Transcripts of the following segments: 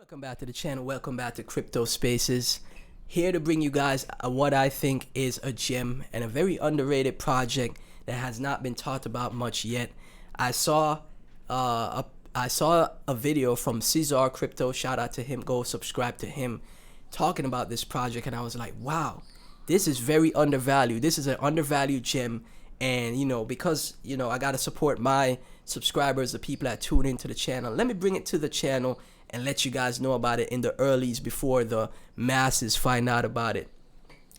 Welcome back to the channel. Welcome back to Crypto Spaces. Here to bring you guys what I think is a gem and a very underrated project that has not been talked about much yet. I saw a video from Cesar Crypto. Shout out to him. Go subscribe to him, talking about this project, and I was like, wow, this is very undervalued. This is an undervalued gem. And because I gotta support my subscribers, the people that tune into the channel, let me bring it to the channel and let you guys know about it in the earlies before the masses find out about it.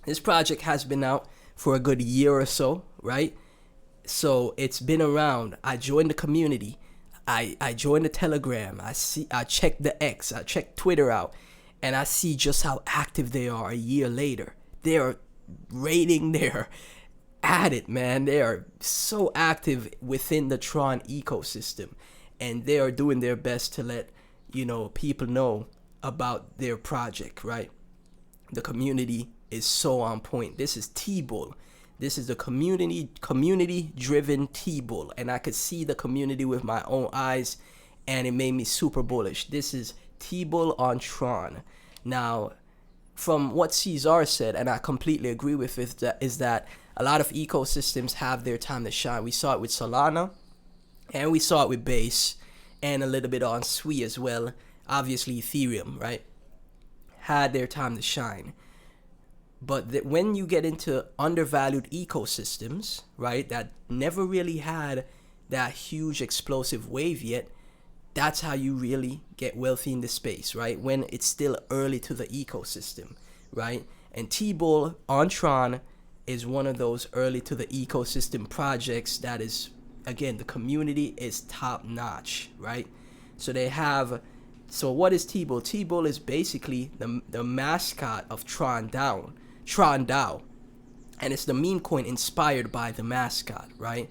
This project has been out for a good year or so, right? So it's been around. I joined the community. I joined the Telegram. I checked the X. I checked Twitter out, and I see just how active they are a year later. They are rating their at it, man. They are so active within the Tron ecosystem, and they are doing their best to let people know about their project, right? The community is so on point. This is Tbull. This is the community driven Tbull, and I could see the community with my own eyes, and it made me super bullish. This is Tbull on Tron. Now, from what Cesar said, and I completely agree with it, is that a lot of ecosystems have their time to shine. We saw it with Solana, and we saw it with Base, and a little bit on Sui as well. Obviously, Ethereum, right, had their time to shine. But when you get into undervalued ecosystems, right, that never really had that huge explosive wave yet, that's how you really get wealthy in the space, right? When it's still early to the ecosystem, right? And Tbull on Tron is one of those early to the ecosystem projects that is, again, the community is top notch, right? So what is Tbull? Tbull is basically the mascot of Tron DAO, and it's the meme coin inspired by the mascot, right?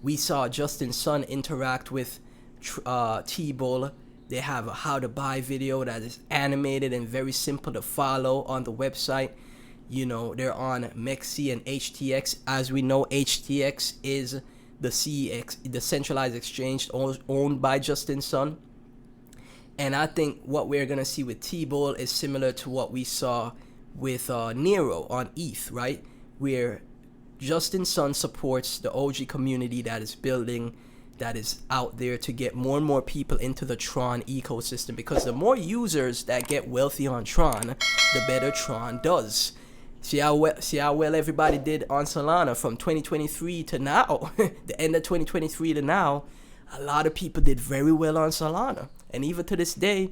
We saw Justin Sun interact with Tbull. They have a how to buy video that is animated and very simple to follow on the website. They're on MEXC and HTX. As we know, HTX is the CEX, the centralized exchange owned by Justin Sun. And I think what we're gonna see with Tbull is similar to what we saw with Nero on ETH, right? Where Justin Sun supports the OG community that is building, that is out there to get more and more people into the Tron ecosystem, because the more users that get wealthy on Tron, the better Tron does. See how well everybody did on Solana from 2023 to now. The end of 2023 to now, a lot of people did very well on Solana. And even to this day,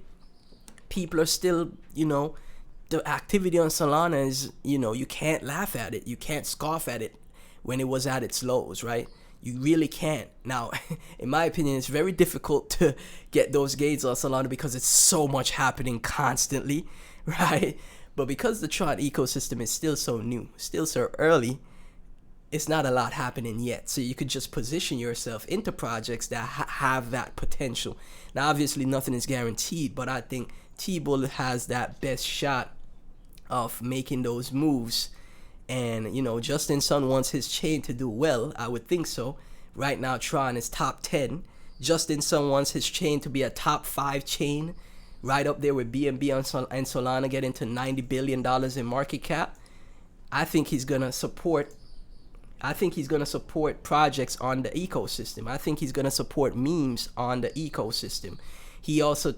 people are still, the activity on Solana is, you can't laugh at it. You can't scoff at it when it was at its lows, right? You really can't. Now, in my opinion, it's very difficult to get those gains on Solana because it's so much happening constantly, right? But because the Tron ecosystem is still so new, still so early, it's not a lot happening yet. So you could just position yourself into projects that have that potential. Now, obviously, nothing is guaranteed, but I think Tbull has that best shot of making those moves. And, Justin Sun wants his chain to do well. I would think so. Right now, Tron is top 10. Justin Sun wants his chain to be a top 5 chain, right up there with BNB and Solana, getting to $90 billion in market cap. I think he's gonna support projects on the ecosystem. I think he's gonna support memes on the ecosystem.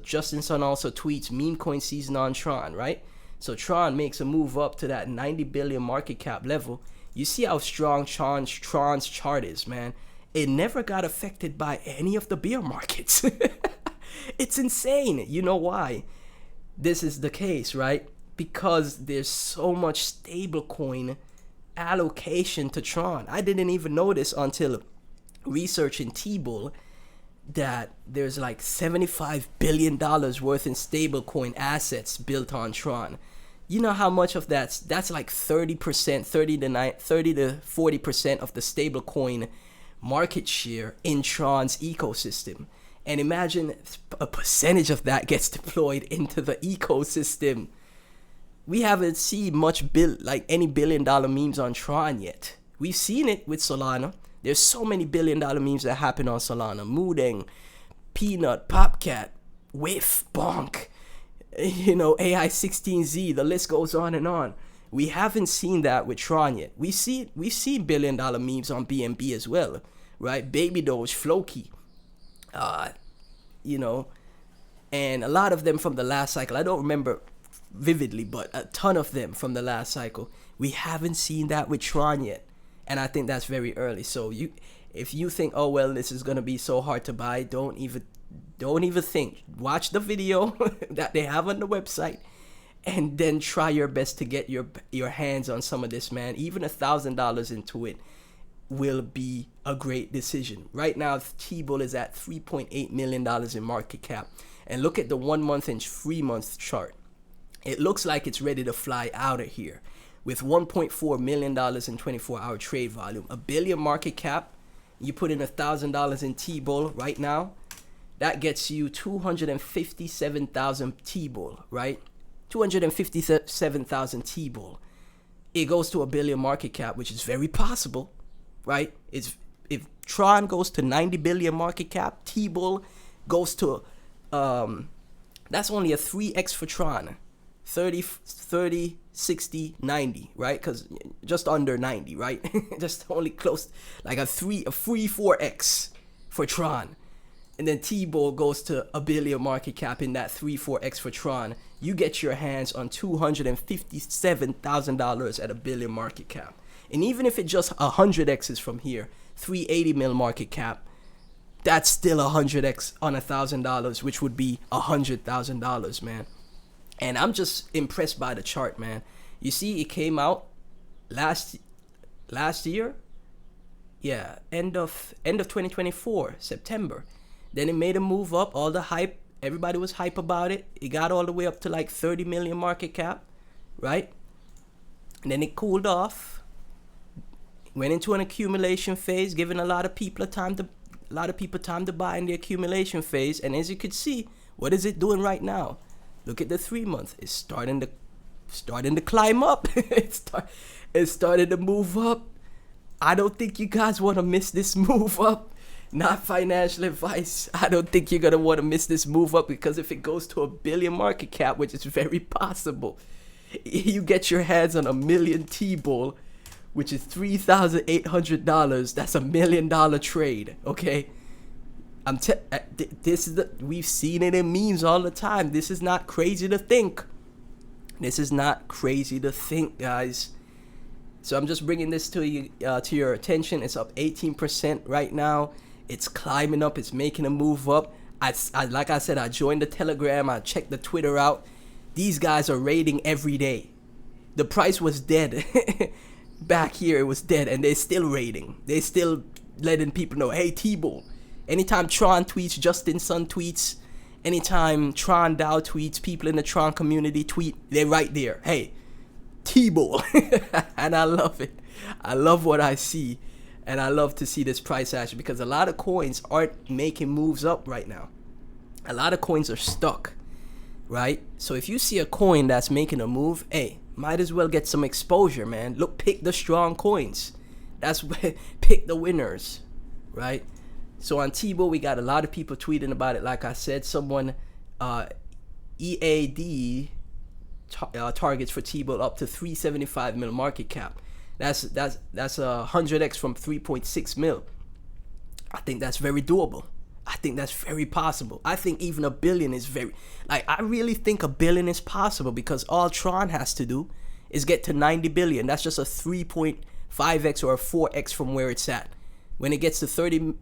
Justin Sun also tweets meme coin season on Tron, right? So Tron makes a move up to that 90 billion market cap level. You see how strong Tron's chart is, man. It never got affected by any of the bear markets. It's insane. You know why this is the case, right? Because there's so much stablecoin allocation to Tron. I didn't even notice until researching Tbull that there's like $75 billion worth in stablecoin assets built on Tron. You know how much of that's like 30%, 30 to 40% of the stablecoin market share in Tron's ecosystem. And imagine a percentage of that gets deployed into the ecosystem. We haven't seen much any billion-dollar memes on Tron yet. We've seen it with Solana. There's so many billion-dollar memes that happen on Solana. Moodeng, Peanut, Popcat, Whiff, Bonk, you know, AI16Z, the list goes on and on. We haven't seen that with Tron yet. We've seen $1 billion memes on BNB as well, right? Baby Doge, Floki, you know, and a lot of them from the last cycle. I don't remember vividly, but a ton of them from the last cycle. We haven't seen that with Tron yet, and I think that's very early. So if you think, oh well, this is gonna be so hard to buy, don't even think. Watch the video that they have on the website, and then try your best to get your hands on some of this, man. Even $1,000 into it will be a great decision. Right now, Tbull is at $3.8 million in market cap, and look at the 1 month and 3 month chart. It looks like it's ready to fly out of here with $1.4 million in 24-hour trade volume, $1 billion market cap. You put in $1,000 in Tbull right now, that gets you 257,000 Tbull, right? 257,000 Tbull. It goes to $1 billion market cap, which is very possible, right? If Tron goes to 90 billion market cap, Tbull goes to that's only a 3x for Tron. 30, 60, 90, right? Because just under 90, right? Just only close, like a free 4x for Tron. And then Tbull goes to $1 billion market cap in that 3-4x for Tron. You get your hands on $257,000 at $1 billion market cap. And even if it just 100x's from here, 380 mil market cap, that's still 100x on $1,000, which would be $100,000, man. And I'm just impressed by the chart, man. You see, it came out last year, yeah, end of 2024, September. Then it made a move up, all the hype, everybody was hype about it. It got all the way up to like 30 million market cap, right? And then it cooled off, went into an accumulation phase, giving a lot of people time to buy in the accumulation phase. And as you can see, what is it doing right now? Look at the 3 month. It's starting to climb up. It's started to move up. I don't think you guys want to miss this move up. Not financial advice. I don't think you're gonna want to miss this move up, because if it goes to $1 billion market cap, which is very possible, you get your hands on 1 million Tbull, which is $3,800. That's $1 million trade. Okay. We've seen it in memes all the time. This is not crazy to think. This is not crazy to think, guys. So I'm just bringing this to you, to your attention. It's up 18% right now. It's climbing up. It's making a move up. Like I said, I joined the Telegram. I checked the Twitter out. These guys are raiding every day. The price was dead. Back here, it was dead, and they're still raiding. They're still letting people know, hey, Tbull. Anytime Tron tweets, Justin Sun tweets, anytime Tron DAO tweets, people in the Tron community tweet, they're right there. Hey, Tbull. And I love it. I love what I see. And I love to see this price action, because a lot of coins aren't making moves up right now. A lot of coins are stuck, right? So if you see a coin that's making a move, hey, might as well get some exposure, man. Look, pick the strong coins. That's where, pick the winners, right? So on Tbull, we got a lot of people tweeting about it. Like I said, someone, EAD targets for Tbull up to 375 mil market cap. That's 100x from 3.6 mil. I think that's very doable. I think that's very possible. I think even $1 billion is very, like, I really think $1 billion is possible, because all Tron has to do is get to 90 billion. That's just a 3.5x or a 4x from where it's at. When it gets to 30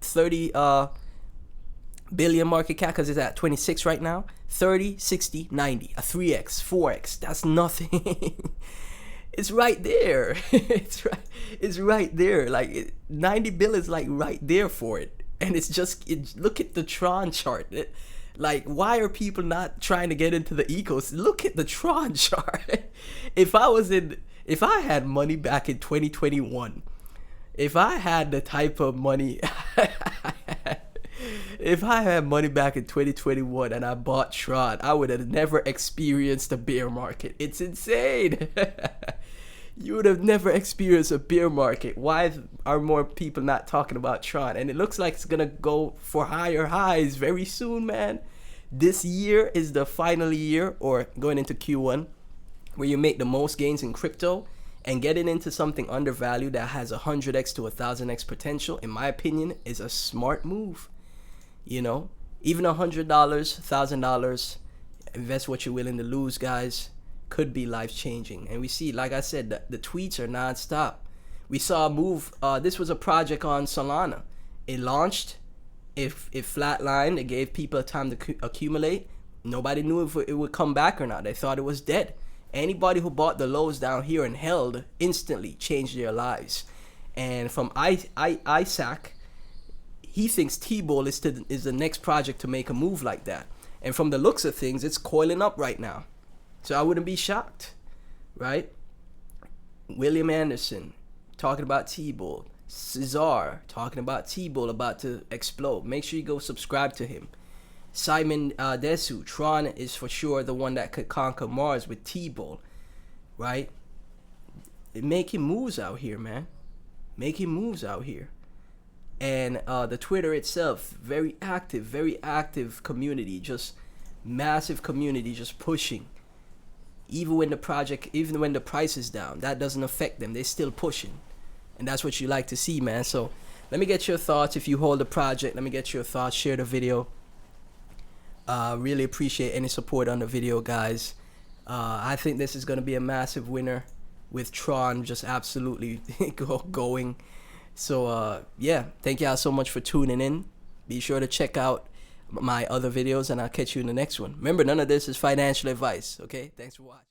billion market cap, because it's at 26 right now, 30, 60, 90, a 3x, 4x, that's nothing. It's right there. It's right there. Like 90 bill is like right there for it. And it's just, look at the Tron chart. Like, why are people not trying to get into the ecosystem? Look at the Tron chart. If I had money back in 2021, if I had the type of money, if I had money back in 2021 and I bought Tron, I would have never experienced a bear market. It's insane. You would have never experienced a bear market. Why are more people not talking about Tron? And it looks like it's gonna go for higher highs very soon, man. this year is the final year, or going into Q1, where you make the most gains in crypto, and getting into something undervalued that has 100x to 1000x potential, in my opinion, is a smart move. You know, even $100, $1000, invest what you're willing to lose, guys, could be life changing. And we see, like I said, the tweets are non-stop. We saw a move. This was a project on Solana. It launched, it flatlined, it gave people time to accumulate. Nobody knew if it would come back or not. They thought it was dead. Anybody who bought the lows down here and held instantly changed their lives. And from Isaac, he thinks Tbull is the next project to make a move like that. And from the looks of things, it's coiling up right now. So I wouldn't be shocked, right? William Anderson talking about Tbull. Cesar talking about Tbull about to explode. Make sure you go subscribe to him. Simon Desu, Tron is for sure the one that could conquer Mars with Tbull, right? Making moves out here, man. Making moves out here. And the Twitter itself, very active community, just massive community, just pushing. Even when the price is down, that doesn't affect them. They're still pushing. And that's what you like to see, man. So let me get your thoughts. If you hold the project, let me get your thoughts. Share the video. Really appreciate any support on the video, guys. I think this is going to be a massive winner with Tron just absolutely going. So yeah, thank y'all so much for tuning in. Be sure to check out my other videos, and I'll catch you in the next one. Remember, none of this is financial advice. Okay, thanks for watching.